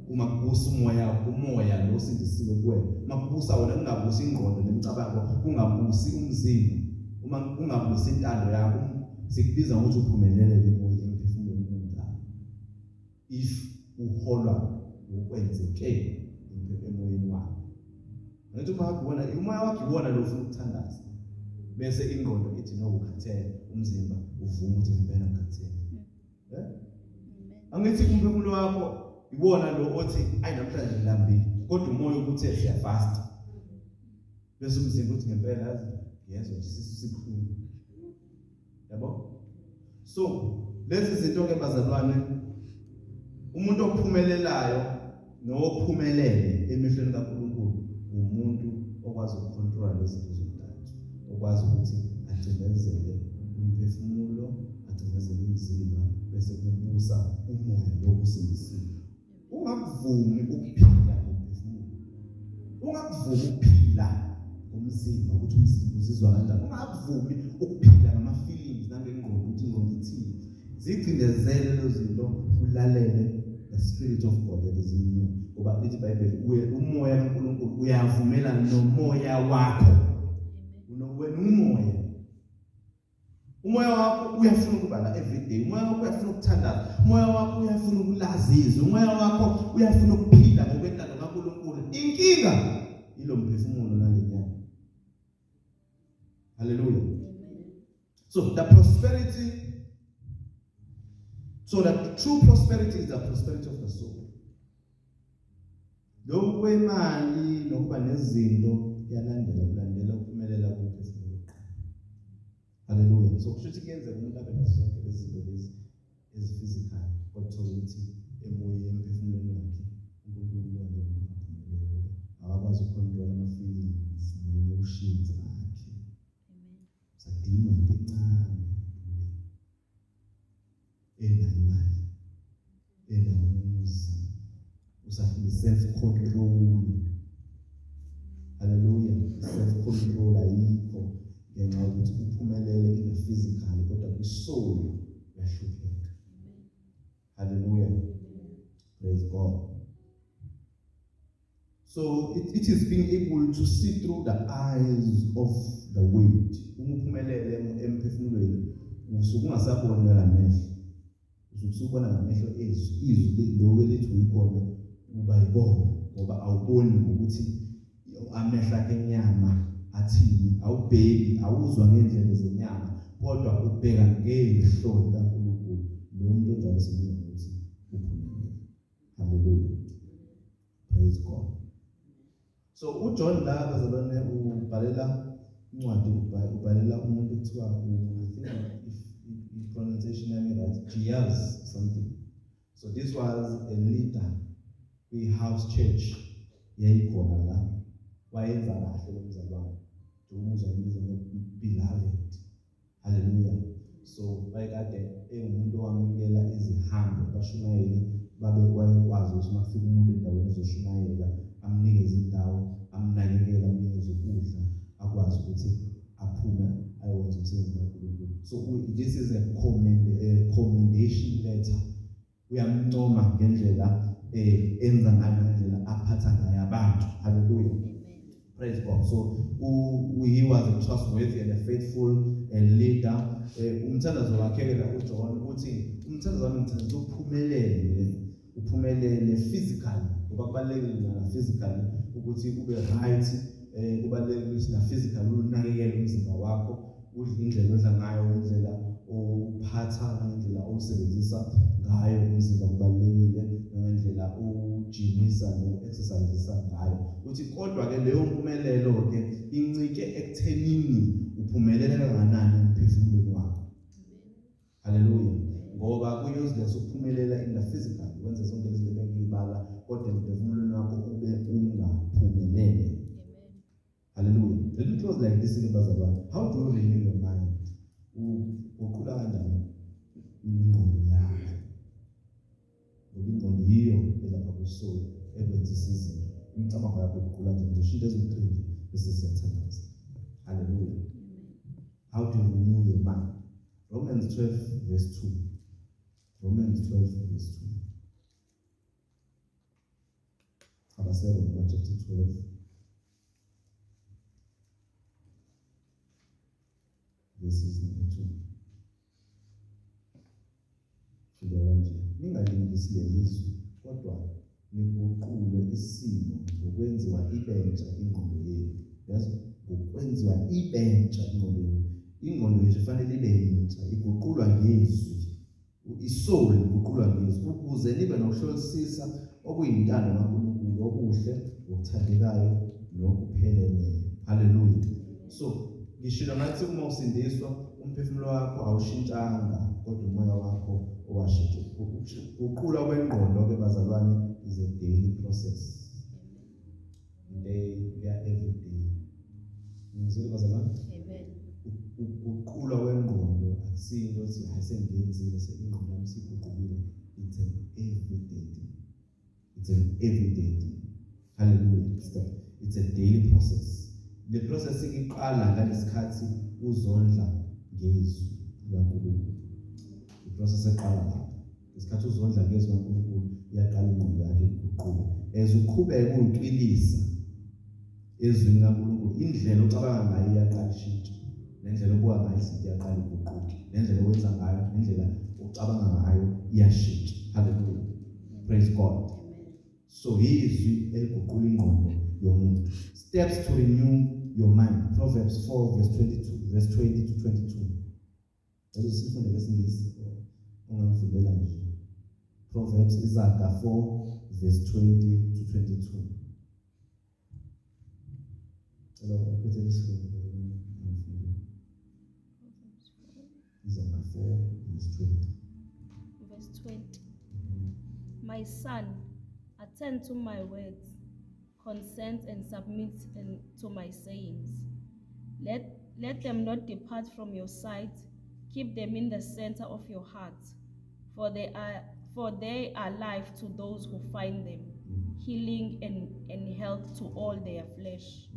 Uma kubusa umoya lo sindisiwe kuwena. Uma kubusa wena kungabusi ingqondo nemicabango, kungabusi umzimba. Uma kungabusi intando yakho, sikubiza ukuthi uphumelele emoyeni emphefumulweni onjalo. If uholwa ukwenzeke emoyeni wakho. Ngithi umoya wakho iwona lo ufuna ukuthandaza. Bese ingqondo ithi no ukhathele, umzimba uvuma ukuthi ngempela ngikhathele. Angithi umphefumulo wakho iwona lo othi ayi namhlanje ngilambile, kodwa umoya ukuthi siyafasta. Bese umzimba uthi ngempela yazi yezwa nje sisibuhlungu. Yabo? So, lezi zinto ke bazalwane, umuntu ophumelelayo nophumelele emehlweni kaNkulunkulu umuntu okwazi ukucontrol lezi zinto zontathu, okwazi ukuthi agcinezele umphefumulo, agcinezele umzimba, bese kubusa umoya lo usindisiwe. Ungakuvumi ukuphila ngomphefumulo. Ungakuvumi ukuphila ngomzimba ukuthi umzimba uzizwa kanjani. Ungakuvumi ukuphila ngama-feelings nangengqondo ukuthi ingqondo ithini. Zigcindezele lezo zinto, ulalele the Spirit of God that is in you. Ngoba lithi iBhayibheli umoya kaNkulunkulu uyavumelana nomoya wakho. Umoya. Umoya wakho uyafuna ukubala every day. Umoya wakho uyafuna ukuthandaza. Umoya wakho uyafuna ukulazizwa. Umoya wakho uyafuna ukuphila ngokwentando kaNkulunkulu. Inkinga ilo mphefumulo nalenyana. Hallelujah. So the true prosperity is the prosperity of the soul. Lokhu kwemali nokuba nezinto kulandela ukuphumelela komphefumulo. Hallelujah. So kusho ukuthi kuyenzeka umuntu abe nazo zonke lezi zinto lezi eziphysical, kodwa ukuthi emoyeni emphefumulweni wakhe uNkulunkulu uphumelele. Akakwazi ukucontrol ama-feelings ne-emotions akhe. Sadinwa into encane imali, umuzi, usafuna self-control. Hallelujah. Self-control ayikho ngenxa yokuthi uphumelele in the physical, kodwa kwi-soul uyahlupheka. Hallelujah. Praise God. So it is being able to see through the eyes of the world. Uphumelele emphefumulweni usuke ungasaboni ngamehlo. Usukubona ngamehlo izwi lo elithi uyikona uba yikona, ngoba awuboni ukuthi amehlo akhe enyama athini, awubheki, awuzwa ngendlela zenyama, kodwa ubheka ngehlo likaNkulunkulu. Lo muntu onjalo sibiza ukuthi uphumelele. Hallelujah. Praise God. So uJohn la bazalwane ubhalela incwadi, ubhalela umuntu ekuthiwa I think if pronunciation yami right, Giaz something. So this was a leader kwi-house church yayikhona la, wayenza kahle lo mzalwane, umuzwa imbizo beloved. Hallelujah. So bayekade umuntu owamukela izihambo abashumayeli babekwazi ukuthi makufika umuntu endaweni ezoshumayela amnikeze indawo, amnakekele, amnikeze ukudla, akwazi ukuthi aphume ayenze umsebenzi kaNkulunkulu. So this is a commendation letter. Uyamncoma ngendlela enza ngayo, ngendlela aphatha ngayo abantu. Hallelujah. Praise God. So he was a trustworthy and a faithful leader. Umthandazo wakhe la uJohn uthi umthandazo wami ngithanda uphumelele physically, ngoba kubalulekile na physically ukuthi ube right, kubalulekile ukuthi na physically unakekele umzimba wakho, udle indlela odla ngayo, indlela ophatha, indlela osebenzisa ngayo umzimba kubalulekile, ngendlela ujimisa no-exercisesa ngayo. Uthi kodwa ke leyo mpumelelo ke incike ekuthenini uphumelele kangakanani emphefumulweni wakho. Hallelujah. Ngoba ku-useless ukuphumelela in the physical, wenze zonke lezi zinto engiyibala, kodwa emphefumulweni wakho ube ungaphumelele. Hallelujah. Let me close like this, bazalwane. How do you renew your mind? Uqhula kanjani ingqondo yakho? Ngoba ingqondo yiyo elapha kwi-soul ekwenza izinto. Imicabango yakho iqhula kanjani? Uzoshintsha ezo-3 bese siyathandaza. Hallelujah. How do you renew your mind? Romans 12 verse 2. Romans 12 verse 2. Abasere chapter 12. Verses number 2. Ningalingisi lelizwi, kodwa niguqulwe isimo ngokwenziwa ibentsha ingqondo yenu. Yazi ukwenziwa ibentsha ingqondo yenu. Ingqondo yethu fanele ibe yintsha, iguqulwa ngezwi. Isoul iguqulwa ngezwi ukuze nibe nokuhlolisisa okuyintando kaNkulunkulu okuhle, okuthandekayo nokupheleleyo. Hallelujah. So ngishilo ngathi uma usindiswa umphefumulo wakho awushintshanga kodwa umoya wakho owashintsha. Ukuqula kwengqondo ke bazalwane is a daily process. We are every day. Ngizwe bazalwane? Amen. Ukuqula kwengqondo akusinto ukuthi ayisengenzile ingqondo yami siguqukile. It's an everyday thing. It's an everyday thing. Hallelujah. It's a daily process. The process iqala ngalesikhathi uzondla ngezwi likaNkulunkulu. The process eqala lapho. Isikhathi uzondla ngezwi likaNkulunkulu iyaqala ingqondo yakhe iguquke. As uqhubeka uyiqilisa ezwini likaNkulunkulu, indlela ocabanga ngayo iyaqala ishintsha. Nendlela obuka ngayo izinto iyaqala iguquke. Nendlela owenza ngayo, nendlela ocabanga ngayo iyashintsha. Hallelujah. Praise God. So izwi eliguqula ingqondo yomuntu. Steps to renew your mind. Proverbs 4 verse 20 to 22. Lezo sifunde ngesingisi ongangifundela nje. Proverbs Izaga 4 verse 20 to 22. Hello, ophethe isifundo. Izaga 4 verse 20. Verse 20. My son, attend to my words, consent and submit to my sayings. Let them not depart from your sight. Keep them in the center of your heart, for they are life to those who find them, healing and health to all their flesh.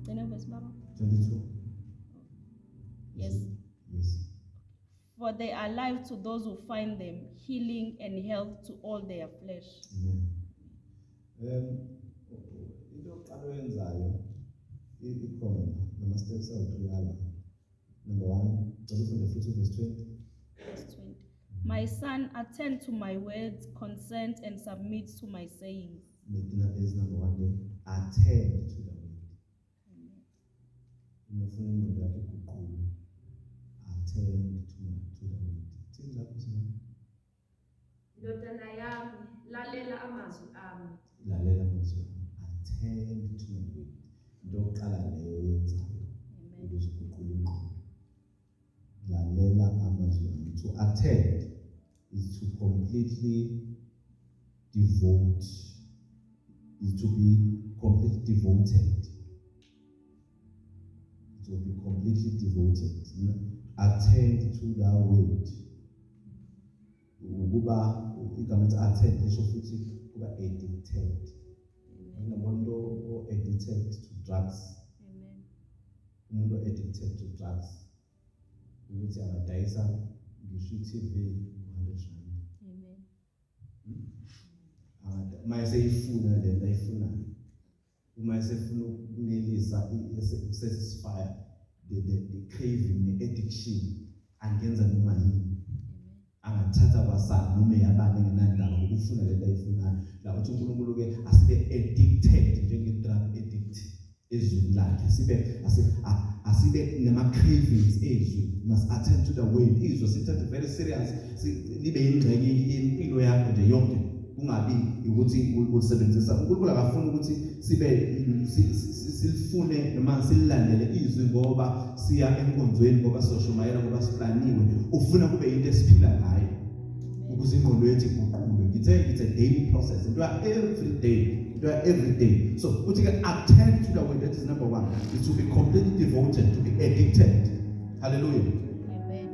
22. Yes. Yes. For they are life to those who find them, healing and health to all their flesh. Amen. Into yokuqala oyenzayo ikhona nama steps awuqala. Number 1, ufunde futhi verse 20. Verse 20. My son, attend to my words, consent and submit to my sayings. Is number 1 there. Attend to the word. Umufuna ingqondo yakhe iguqule. Attend to the word. Thini lapho sina? Ndodana yami, lalela amazwi ami. Lalela amazwi ami. Attend to my word. Into yokuqala leyo yenzayo. Ukuze uguqule ingqondo. Lalela amazwi ami. To attend is to completely devote, is to be completely devoted. To be completely devoted. Attend to that word. Ukuba igama lithi attend lisho futhi kuba addicted. Umuntu o-addicted to drugs. Amen. Umuntu o-addicted to drugs. Ukuthi angadayisa ngisho i-TV 100 rand. Amen. Uma eseyifuna lento ayifunayo. Uma esefuna ukunelisa satisfy the craving, the addiction, angenza noma yini. Angathatha kwasana noma yabani ngenandaba ukufuna lento ayifunayo. La uthi uNkulunkulu ke asibe addicted njenge-drug addict ezwini lakhe. Asibe nama cravings ezwi. Must attend to the word. Izwi sithathe very serious. Libe yingxenye yempilo yakho nje yonke. Kungabi ukuthi ulisebenzisa. uNkulunkulu akafuna ukuthi silifune noma sililandele izwi ngoba siya enkonzweni ngoba soshumayela ngoba siplaniwe. Ufuna kube into esiphila ngayo ukuze ingqondo yethu iguqulwe. Ngithe it's a daily process. Into every day. So uthi ke attend to the word. That is number 1. Is to be completely devoted, to be addicted. Hallelujah. Amen.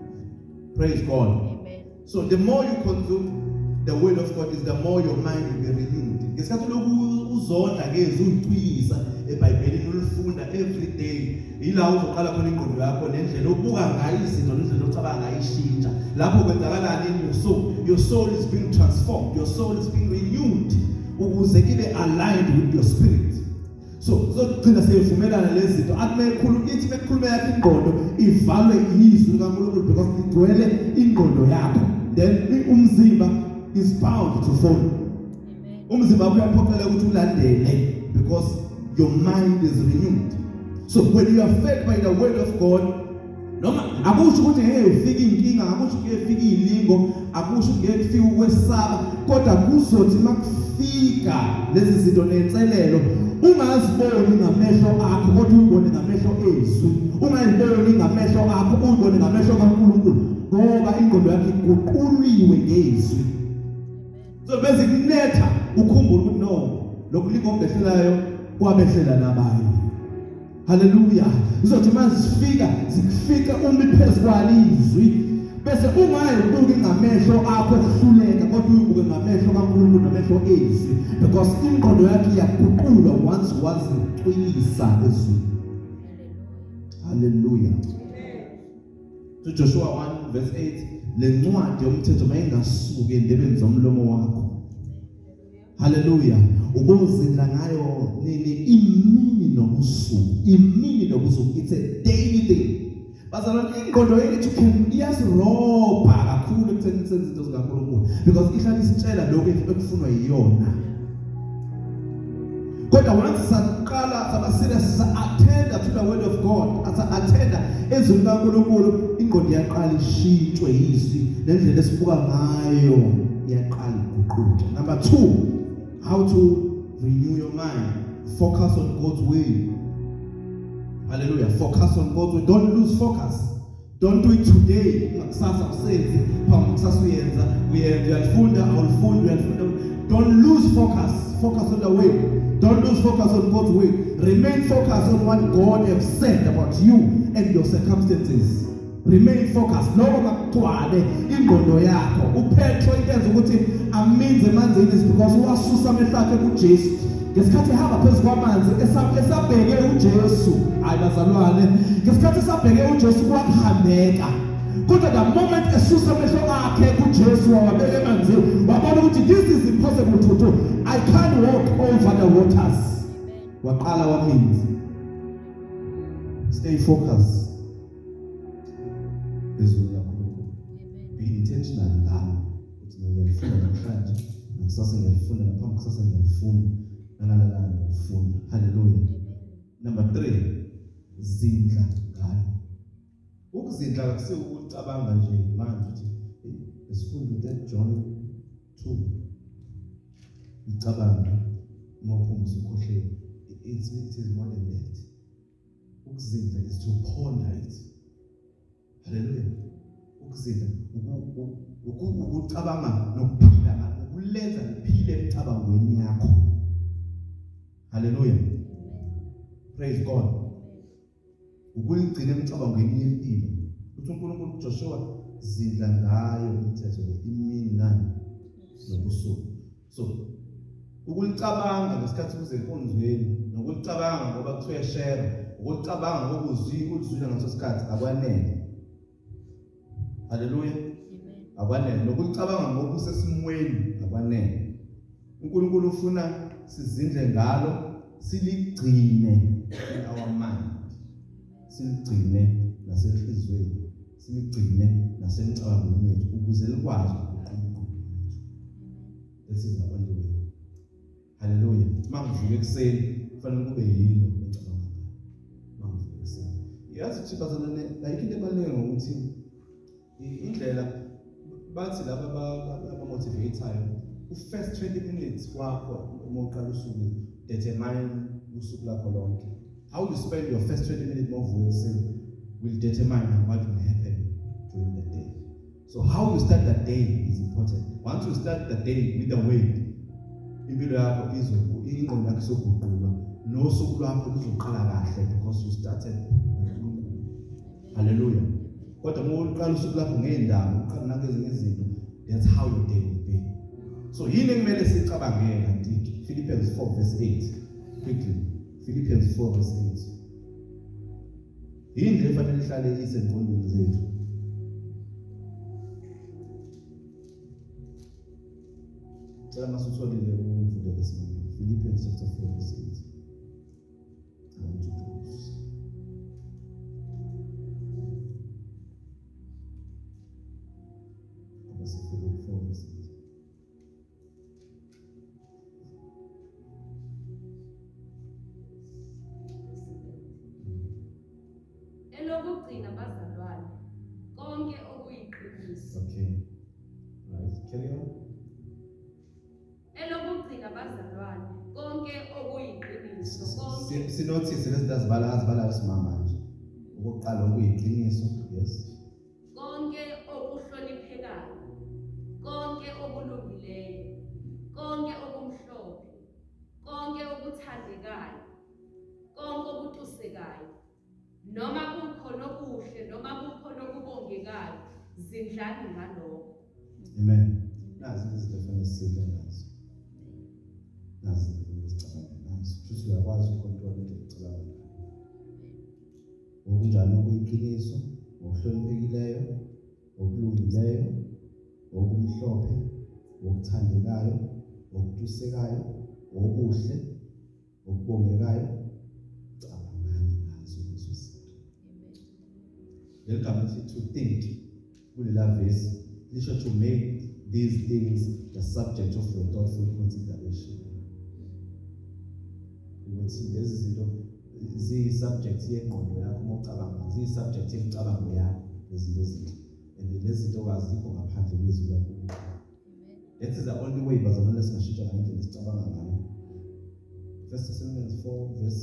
Praise God. Amen. So the more you consume the word of God, is the more your mind will be renewed. Ngesikhathi lokhu uzondla ngezwi uyiqwisa eBhayibhelini ulifunda every day, ila uzoqala khona ingqondo yakho nendlela obuka ngayo izinto nendlela ocabanga ngayo ishintsha. Lapho kwenzakalani in your soul? Your soul is being transformed. Your soul is being renewed ukuze ibe aligned with your spirit. So uzogcina seyivumelana lezi zinto. Akumele ithi bekhuluma yakho ingqondo ivalwe izwi likaNkulunkulu because ligcwele ingqondo yakho. Then umzimba is bound to follow. Amen. umzimba wakho uyaphoqela ukuthi ulandele because your mind is renewed. So when you are fed by the word of God, noma akusho ukuthi ngeke ufike inkinga, akusho ngeke ufike ilingo, akusho ngeke ufike ukwesaba, kodwa kuzothi makufika lezi zinto nenselelo ungaziboni ngamehlo akho kodwa uyibone ngamehlo ezwi, ungayiboni ngamehlo akho uyibone ngamehlo kaNkulunkulu, ngoba ingqondo yakho iguquliwe ngezwi. So bese kunetha ukhumbule ukuthi no, lokhu lingokubehlelayo kwabehlela nabanye. Hallelujah. Izothi zifika phezu kwalizwi bese ungayibuki ngamehlo akho okuhluleka kodwa uyibuke ngamehlo kaNkulunkulu namehlo ezwi, because ingqondo yakho iyaguqulwa once wazicwilisa ezwi. Hallelujah. So Joshua 1 verse 8, le ncwadi yomthetho mayingasuki endebeni zomlomo wakho. Hallelujah. Ubuzindla ngayo nini imini nobusuku. It's a daily thing. Bazalwane, ingqondo yethu iyasirobha kakhulu ekutheni senze izinto zikaNkulunkulu because ihlala isitshela lokho ekufunwa yiyona. Kodwa once saqala saba serious attend to the word of God, attend ezwi likaNkulunkulu, ingqondo iyaqala ishintshwe yizwi nendlela esibuka ngayo iyaqala iguquke. Number 2, how to renew your mind. Focus on God's will. Hallelujah. Focus on God's will. Don't lose focus. Don't do it today. Don't lose focus. Focus on the will. Don't lose focus on God's will. Remain focused on what God has said about you and your circumstances. Remain focused. Lokho kakuthwale ingqondo yakho. uPetro intenza ukuthi aminze emanzini is because wasusa amehlo akhe kuJesu. Ngesikhathi ehamba phezu kwamanzi esabheke uJesu, hayi bazalwane, ngesikhathi esabheke uJesu kwakuhambeka. Kodwa the moment esusa amehlo akhe kuJesu wabeka emanzini, wabona ukuthi this is impossible to do. I can't walk over the waters. Waqala waminza. Stay focused. Be intentional ngalo ukuthi ngiyafunda namhlanje, nakusasa ngiyafunda, naphambi kusasa ngiyafunda, nangalala ngiyafunda. Hallelujah. Number 3, zindla ngalo. Ukuzindla akusiyo ukucabanga nje manje ukuthi esifunda John 2 icabanga mawuphuma ukhohlele. It is more than that. Ukuzindla is to ponder it. Hallelujah. Ukuzindla ukucabanga nokuphila, ukulenza liphile emcabangweni yakho. Hallelujah. Praise God. Ukuligcina emcabangweni yempilo. Uthi uNkulunkulu Joshua zindla ngayo imithetho le imini nani nobusuku. So ukulicabanga ngesikhathi kuze enkonzweni, nokulicabanga ngoba kuthiwa share, ukulicabanga ngokuzwila ngaleso sikhathi akwanele. Hallelujah. Akwanele. Nokulicabanga ngokusesimweni akwanele. uNkulunkulu ufuna sizindle ngalo, siligcine in our mind, siligcine nasenhlizweni, siligcine nasemcabangweni yethu ukuze likwazi ukuqhubeka impilo yethu. This is our only way. Hallelujah. Mangivuka ekuseni kufanele kube yilo engicabanga ngayo. Mangivuka ekuseni. Yazi ukuthi bazalwane, like into ebaluleke ngokuthi indlela bathi laba abamotivateayo, first 20 minutes wakho uma uqala usuku determine usuku lakho lonke. How you spend your first 20 minutes mavuka ekuseni will determine what will happen during the day. So how you start the day is important. Once you start the day with the word, impilo yakho ingqondo yakho izoguqulwa, nosuku lwakho luzoqala kahle because you started uNkulunkulu. Hallelujah. Kodwa uma uqala usuku lakho ngeendaba, uqala nangezinye izinto, that's how your day will be. So yini ekumele sicabangele kanti Philippians 4 verse 8 quickly. Philippians 4 verse 8. Yini efanele ihlale isengqondweni zethu? Cela masutholile umfundo lesimanje. Philippians chapter 4 verse 8. I want to close. Philippians 4 verse 8. elokugcina bazalwane konke okuyiqiniso. Okay. Right. Carry on. Elokugcina bazalwane konke okuyiqiniso. Konke Sinothise lezi azibala isimama nje. Ukuqala okuyiqiniso, yes. konke okuhloniphekayo, konke okulungileyo, konke okumhlophe, konke okuthandekayo, konke okutusekayo, noma kukhona okuhle noma kukhona okubongekayo, zindlani ngalokho. Amen. Nazi izinto efanele sidle ngazo. Nazi izinto esicabanga ngazo. Futhi uyakwazi ukontrola into ocabanga ngayo. Okunjani okuyiqiniso, okuhloniphekileyo, okulungileyo, okumhlophe, okuthandekayo, okutusekayo, okuhle, okubongekayo, cabangani ngazo lezo zinto. Welcome to think. Kulela verse, lisho to make these things the subject of your thoughtful consideration. Ukuthi lezi zinto ziyi-subject yengqondo yakho uma ucabanga, ziyi-subject yemicabango yakho lezi zinto. And lezi zinto azikho ngaphandle kwezwi laNkulunkulu. That is the only way bazalwane singashintsha ngayo indlela esicabanga ngayo. 1 Thessalonians 4 verse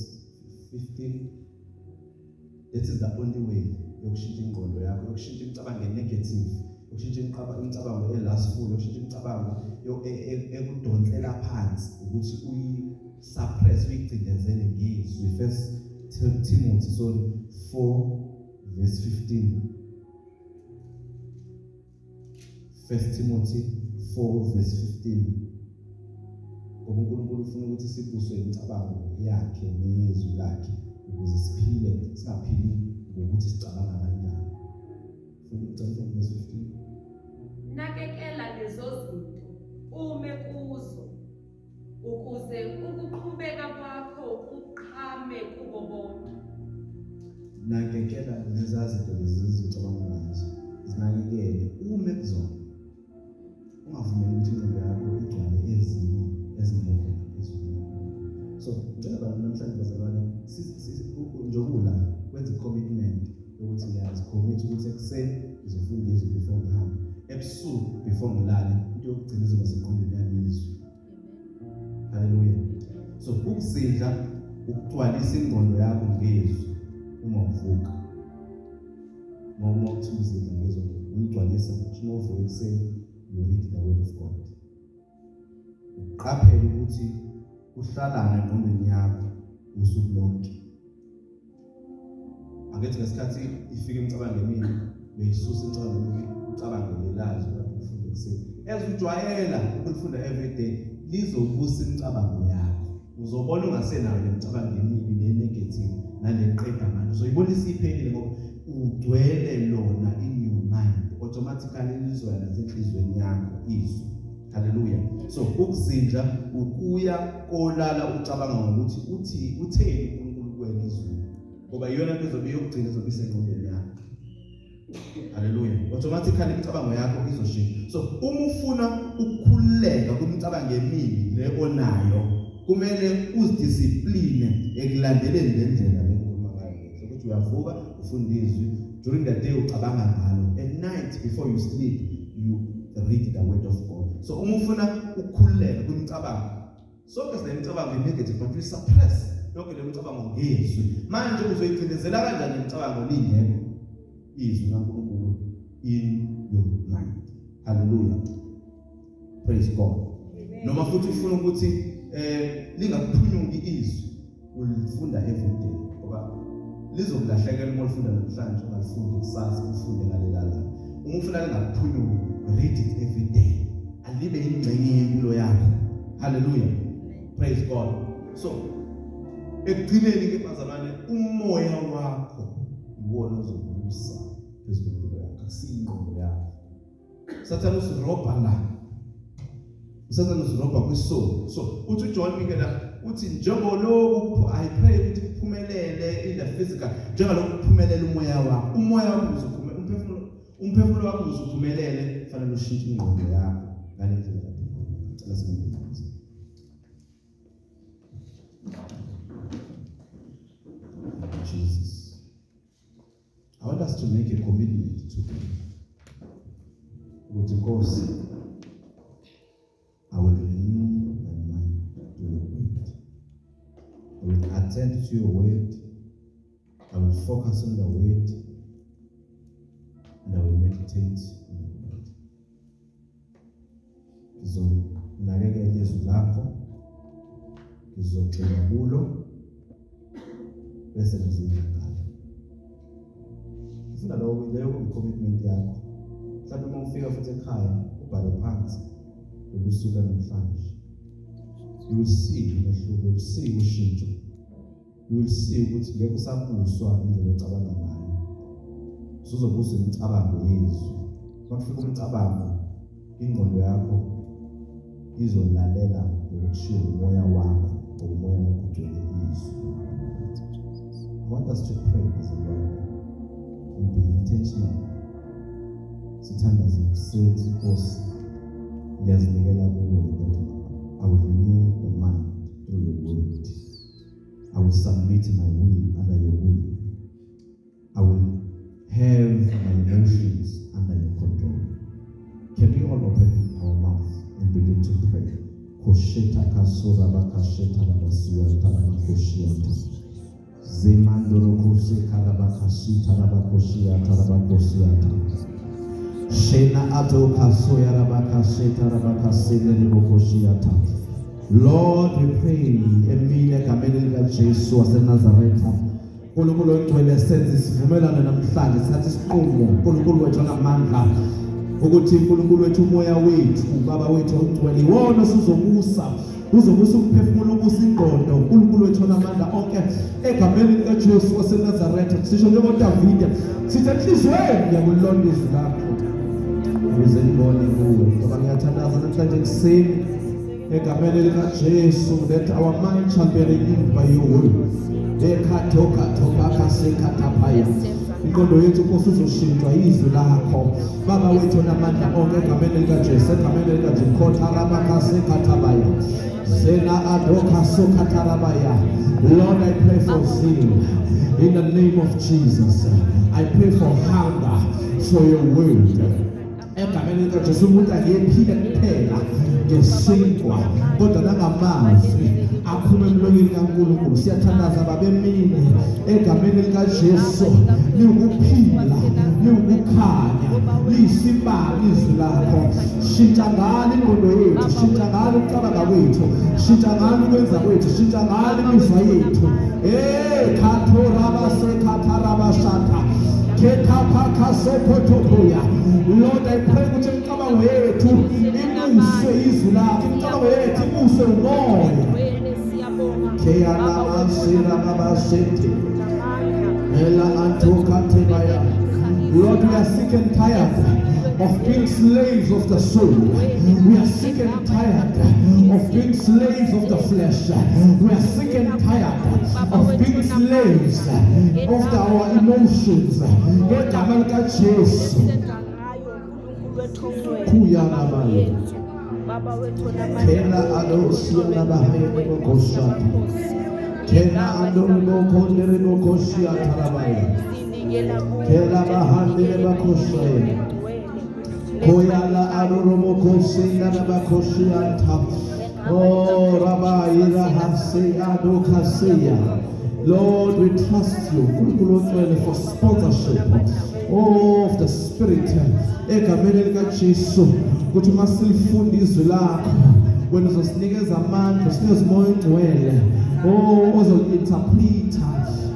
15. That is the only way yokushintsha ingqondo yakho, yokushintsha imicabango e-negative, yokushintsha imicabango e-lustful, yokushintsha imicabango ekudonsela phansi ukuthi uyi-suppress, uyigcinezele ngezwi. 1 Timothy 4 verse 15. 1 Timothy 4 verse 15. Ngoba uNkulunkulu ufuna ukuthi sibuswe imicabango yakhe nezwi lakhe ukuze siphile, singaphili ngokuthi sicabanga kanjani. Ufuna verse 15. Nakekela lezo zinto ume kuzo ukuze ukuqhubeka kwakho kuqhame kubo bonke. Nakekela lezi zinto lezi zicabanga ngazo, zinakekele ume kuzona. Ungavumeli ukuthi ingqondo yakho igcwale ezinye ezingekho ngaphezulu. So ngicela abantu namhlanje bazalwane njengokula kwenza i-commitment yokuthi ngiyazicommit ukuthi ekuseni ngizofunda izwi before ngihamba, ebusuku before ngilale, into yokugcina izoba sengqondweni yami izwi. Hallelujah. So ukuzidla, ukugcwalisa ingqondo yakho ngezwi uma uvuka. Uma uthuzidla ngezwi uyigcwalisa, uma uvuka ekuseni you read the word of God. Uqaphele ukuthi uhlalane engqondweni yakho usuku lonke. Angithi ngesikhathi ifika imicabango emini, beyisusa imicabango emini, ucabangele lazo lapho ufunda ekuseni. Ezujwayela ukulifunda every day, lizobusa imicabango yakho. Uzobona ungasenayo le micabango emibi ne-negative naleqeda manje. Uzoyibona isiphelile ngoba ugcwele lona in your mind. Automatically lizoya nasenhlizweni yakho izwi. Hallelujah. So ukuzindla ukuya kolala ucabanga ngokuthi utheni uNkulunkulu kuwena izwi. Ngoba iyona into ezobe yokugcina ezobe isengqondweni yakho. Hallelujah. Automatically imicabango yakho izoshintsha. So uma ufuna ukukhululeka kwimicabango emibi le onayo, kumele uzidiscipline ekulandeleni le ndlela lenkulumo ngayo. Ukuthi uyavuka ufunda izwi, during the day ucabanga ngalo, at night before you sleep you read the word of God. So uma ufuna ukukhululeka kwimicabango, sonke sinemicabango negative but we suppress yonke le micabango ngezwi. Manje uzoyigcinezela kanjani imicabango lingekho izwi laNkulunkulu in your mind? Hallelujah. Praise God. Noma futhi ufuna ukuthi lingakuphunyuki izwi, ulifunda every day. Ngoba lizokulahlekela uma ulifunda namhlanje ungalifundi kusasa ufunde ngalelala. Uma ufuna lingakuphunyuki, read it every day. Alibe ingxenye yempilo yakho. Hallelujah. Praise God. So ekugcineni ke bazalwane, umoya wakho iwona ozobusa phezu kwempilo yakho, akusiyingqondo yakho. Sathane usirobha la. Sathane usirobha kwisoul. So uthi uJohn Mikela uthi njengoloku I pray ukuthi kuphumelele in the physical, njengalokhu kuphumelela umoya wakho. Umoya wakho uzophumelela, umphefumulo wakho uzophumelele, kufanele ushintshe ingqondo yakho ngale ndlela yakho. Ngicela singene. Jesus. us to make a commitment to with the course. I will renew my mind to your word. I will attend to your word. I will focus on the word. And I will meditate on the word. Ngizonakekela ilizwi lakho. Ngizogxila kulo. Bese ngizidla ngalo. Ufuna leyo commitment yakho. Mhlawumbe uma ufika futhi ekhaya ubhale phansi lolu suku namhlanje. You will see umehluko, you will see ushintsho. You will see ukuthi ngeke usabuswa indlela ocabanga ngayo. Usuzobuswa imicabango yezwi. Makufika umcabango, ingqondo yakho izolalela ngokushiwo umoya wakho, ngomoya wakho ugcwele izwi. I want us to pray as a Lord and be intentional. Sithandaze sithi Nkosi, ngiyazinikela kuwe that I will renew the mind through your word. I will submit my will under your will. I will have my emotions under your control. Can we all open our mouth and begin to pray? Kosheta kasora bakasheta rabasuya tarabakoshiyata. Zemandoro kose karabakashita rabakoshiyata rabakoshiyata. Shena ato kasoya rabakasheta rabakasene ribokoshiyata. Lord, we pray, emile kamene lika Jesu waseNazaretha. Nkulunkulu ogcwele senze sivumelane namhlanje sathi siqumo uNkulunkulu wethu onamandla ukuthi uNkulunkulu wethu umoya wethu baba wethu ogcwele iwona uzobusa ukuphefumula ubusa ingqondo uNkulunkulu wethu onamandla onke egameni lika Jesu waseNazaretha. Sisho njengoDavide sithi enhliziyweni yakulonda izwi lakho ukuze ngibone kuwe. Ngoba ngiyathandaza namhlanje ekuseni egameni lika Jesu that our mind shall be renewed by your word. Ingqondo yethu Nkosi izoshintshwa izwi lakho baba wethu onamandla onke egameni lika Jesu egameni lika Jesu kotarabakasekathabaya zena adokasokatharabaya. Lord, I pray for zeal in the name of Jesus. I pray for hunger for your word. Egameni lika Jesu umuntu angephila kuphela ngesinkwa kodwa nangamazwi aphume emlonyeni kaNkulunkulu. Siyathandaza babemini egameni lika Jesu liwukuphila liwukukhanya liyisibani izwi lakho. Shintsha ngalo ingqondo yethu, shintsha ngalo ukucabanga kwethu, shintsha ngalo ukwenza kwethu, shintsha ngalo imizwa yethu. Khatorabasekatarabashata ketapakasokotopoya. Lord, I pray ukuthi imicabango yethu imuse izwi lakho, imicabango yethu imuse umoya. Lord, we are sick and tired of being slaves of the soul. We are sick and tired of being slaves of the flesh. We are sick and tired of being slaves of our emotions. Kena adosia bahaya koshata. Kena adongo kondere koshia tarabaya. Kela bahande bakoshaya. Koyala aromo koshia bakoshia ta. Oh rabaira hase adokaseya. Lord, we trust you for sponsorship of the Spirit. Egameni lika Jesu ukuthi masilifunde izwi lakho wena uzosinikeza amandla, usinikeze umoya ogcwele ozointerpreta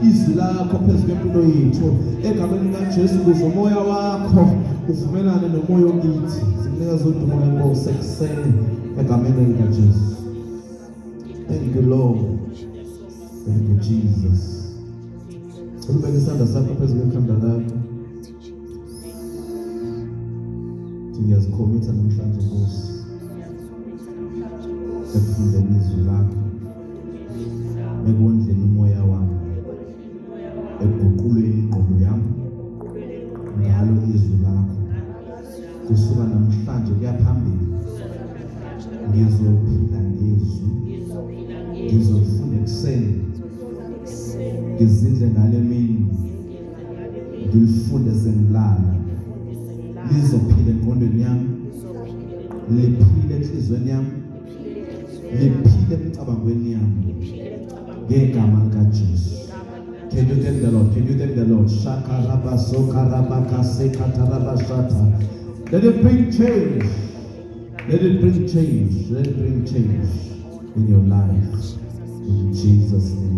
izwi lakho phezu kwempilo yethu. Egameni lika Jesu ukuze umoya wakho uvumelane nomoya okithi. Sikunikeza udumo lenkosi ekuseni egameni lika Jesu. Thank you, Lord. Thank you, Jesus. Ulubeka isandla sakho phezu kwekhanda lakho. Ngiyazikhomitha namhlanje Nkosi ekufundeni izwi lakho, ekondleni umoya wami, ekuguquleni ingqondo yami ngalo izwi lakho. Kusuka namhlanje kuya phambili ngizophila ngezwi, ngizofunda ekuseni, ngizidle ngale mini, ngilifunde sengilala lizophila engqondweni yami, liphile enhlizweni yami, liphile emcabangweni yami ngegama likaJesu. Can you thank the Lord? Can you thank the Lord? Shakaraba sokarabaka sekataraba shata. Let it bring change. Let it bring change. Let it bring change in your life. In Jesus' name.